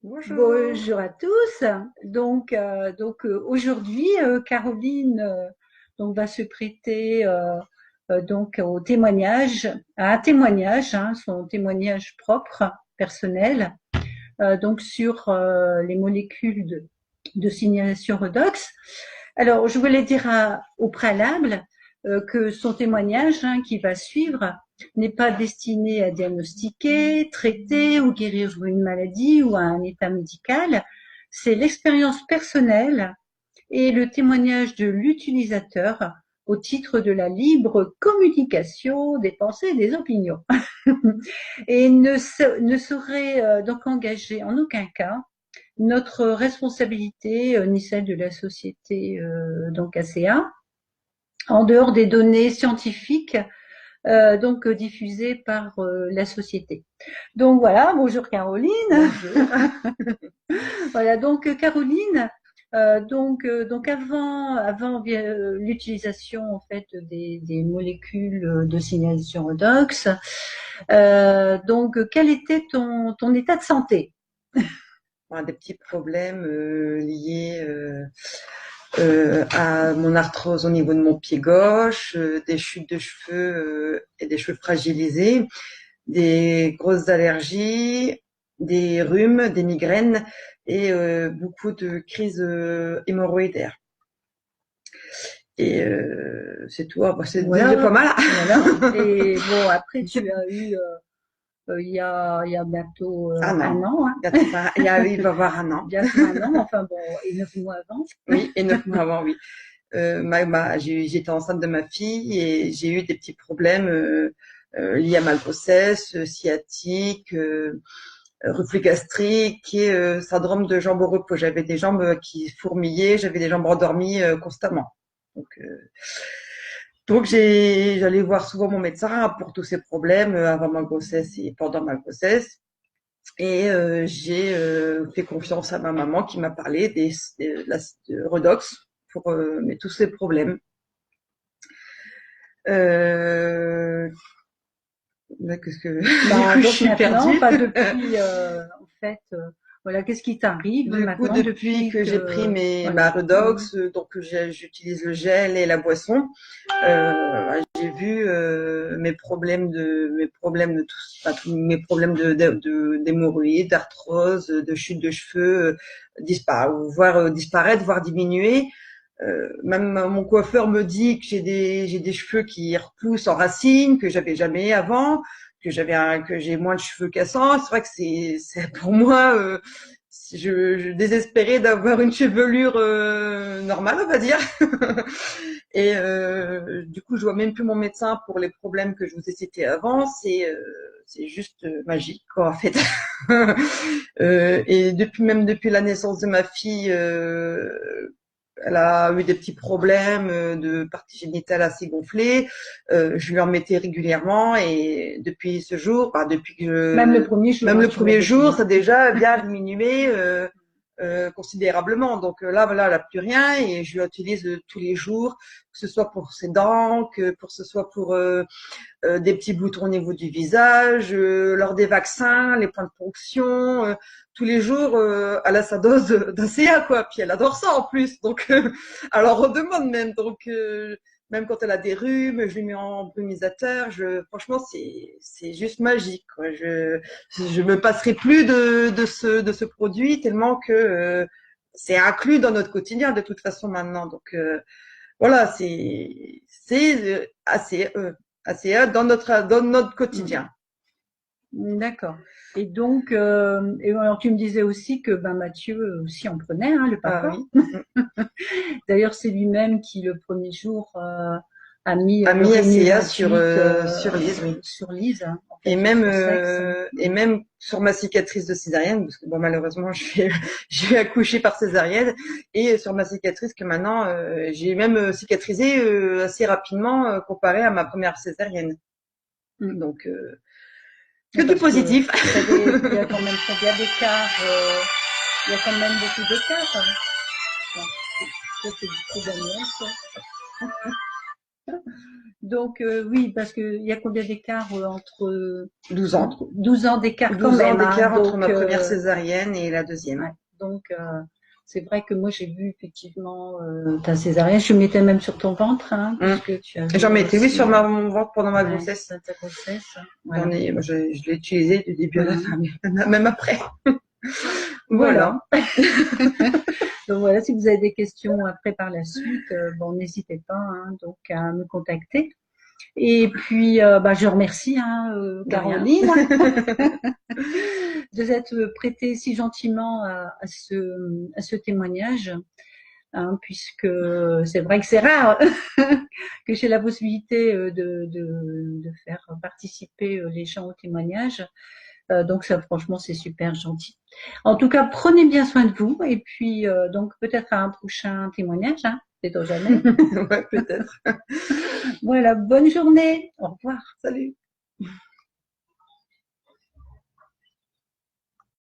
Bonjour. Bonjour à tous. Aujourd'hui, Caroline donc va se prêter donc au témoignage, à un témoignage, hein, son témoignage propre, personnel, donc sur les molécules de signalation redox. Alors, je voulais dire au préalable que son témoignage, hein, qui va suivre, n'est pas destiné à diagnostiquer, traiter ou guérir une maladie ou un état médical. C'est l'expérience personnelle et le témoignage de l'utilisateur au titre de la libre communication des pensées et des opinions. Et ne saurait donc engager en aucun cas notre responsabilité ni celle de la société donc ACA en dehors des données scientifiques donc diffusées par la société. Donc voilà, bonjour Caroline. Bonjour. Voilà, donc Caroline, donc avant l'utilisation en fait des molécules de signalisation redox, donc quel était ton état de santé? Des petits problèmes liés à mon arthrose au niveau de mon pied gauche, des chutes de cheveux et des cheveux fragilisés, des grosses allergies, des rhumes, des migraines et beaucoup de crises hémorroïdaires. Et c'est tout. C'est déjà pas Voilà, mal. voilà. Et bon, après tu as eu il y a bientôt Un un an. an, hein, Il va y avoir un an. bientôt un an, enfin bon, et 9 mois avant. Oui, et 9 mois avant, oui. J'étais enceinte de ma fille et j'ai eu des petits problèmes liés à ma grossesse, sciatique, reflux gastrique et syndrome de jambes au repos. J'avais des jambes qui fourmillaient, j'avais des jambes endormies constamment. Donc, euh, j'allais voir souvent mon médecin pour tous ces problèmes avant ma grossesse et pendant ma grossesse. Et j'ai fait confiance à ma maman qui m'a parlé de Redox pour tous ces problèmes. Euh, Qu'est-ce que du coup je Donc suis maintenant, perdue. enfin depuis, en fait, voilà, qu'est-ce qui t'arrive Du coup, maintenant depuis depuis que j'ai pris que, ma voilà. Redox, j'utilise le gel et la boisson. J'ai vu mes problèmes d'hémorroïdes, d'arthrose, de chute de cheveux disparaître, voire diminuer. Même mon coiffeur me dit que j'ai des cheveux qui repoussent en racines que j'avais jamais avant, que j'ai moins de cheveux cassants. C'est vrai que c'est pour moi je désespérais d'avoir une chevelure normale, on va dire. Et du coup, je vois même plus mon médecin pour les problèmes que je vous ai cités avant. C'est juste magique, quoi, en fait. Et depuis la naissance de ma fille, elle a eu des petits problèmes de partie génitale assez gonflée. Je lui en mettais régulièrement et depuis ce jour, Même le premier jour, même hein, le tu premier m'avais jour, dit. ça a déjà bien diminué considérablement. Donc là, voilà, elle n'a plus rien et je l'utilise tous les jours, que ce soit pour ses dents, que pour ce soit pour des petits boutons au niveau du visage, lors des vaccins, les points de ponction. Tous les jours, elle a sa dose d'ACA, quoi. Puis elle adore ça en plus. Donc, elle en redemande même. Donc, même quand elle a des rhumes, je lui mets en brumisateur. Franchement, c'est juste magique, quoi. Je me passerai plus de ce produit tellement que c'est inclus dans notre quotidien de toute façon maintenant. Donc, voilà, c'est ACA dans notre Mmh. quotidien. D'accord. Et donc, et alors tu me disais aussi que ben Mathieu aussi en prenait, hein, le Ah papa. oui. D'ailleurs, c'est lui-même qui le premier jour a mis A le mis Renew ACA 28 sur Lise, oui. sur Lise, hein, en fait sur son sexe. Et même sur ma cicatrice de césarienne, parce que bon malheureusement je vais accoucher par césarienne, et sur ma cicatrice que maintenant j'ai même cicatrisé assez rapidement comparé à ma première césarienne. Mm. Donc que du Parce que positif. il y a quand même combien d'écart, il y a quand même beaucoup d'écart, hein. Bon, ça c'est du coup Daniel, ça. Donc oui, parce qu'il y a combien d'écart entre 12 ans. 12 ans d'écart quand 12 ans même, hein. d'écart entre Donc, ma première césarienne et la deuxième. ouais. Donc c'est vrai que moi j'ai vu effectivement ta césarienne. Je mettais même sur ton ventre, hein, puisque tu avais J'en mettais oui aussi, sur mon ventre pendant ma ouais, grossesse. ta grossesse. J'en Voilà. ai, moi, je l'ai utilisé du début à la fin, même après. Voilà. Voilà. Donc voilà, si vous avez des questions après par la suite, bon, n'hésitez pas, hein, donc à me contacter. Et puis, bah, je remercie, hein, De rien. Caroline de s'être prêtée si gentiment à ce témoignage, hein, puisque c'est vrai que c'est rare que j'ai la possibilité de faire participer les gens au témoignage. Donc ça, franchement, c'est super gentil. En tout cas, prenez bien soin de vous et puis donc peut-être à un prochain témoignage, hein, sait-on jamais. Ouais, peut-être. Voilà, bonne journée. Au revoir. Salut.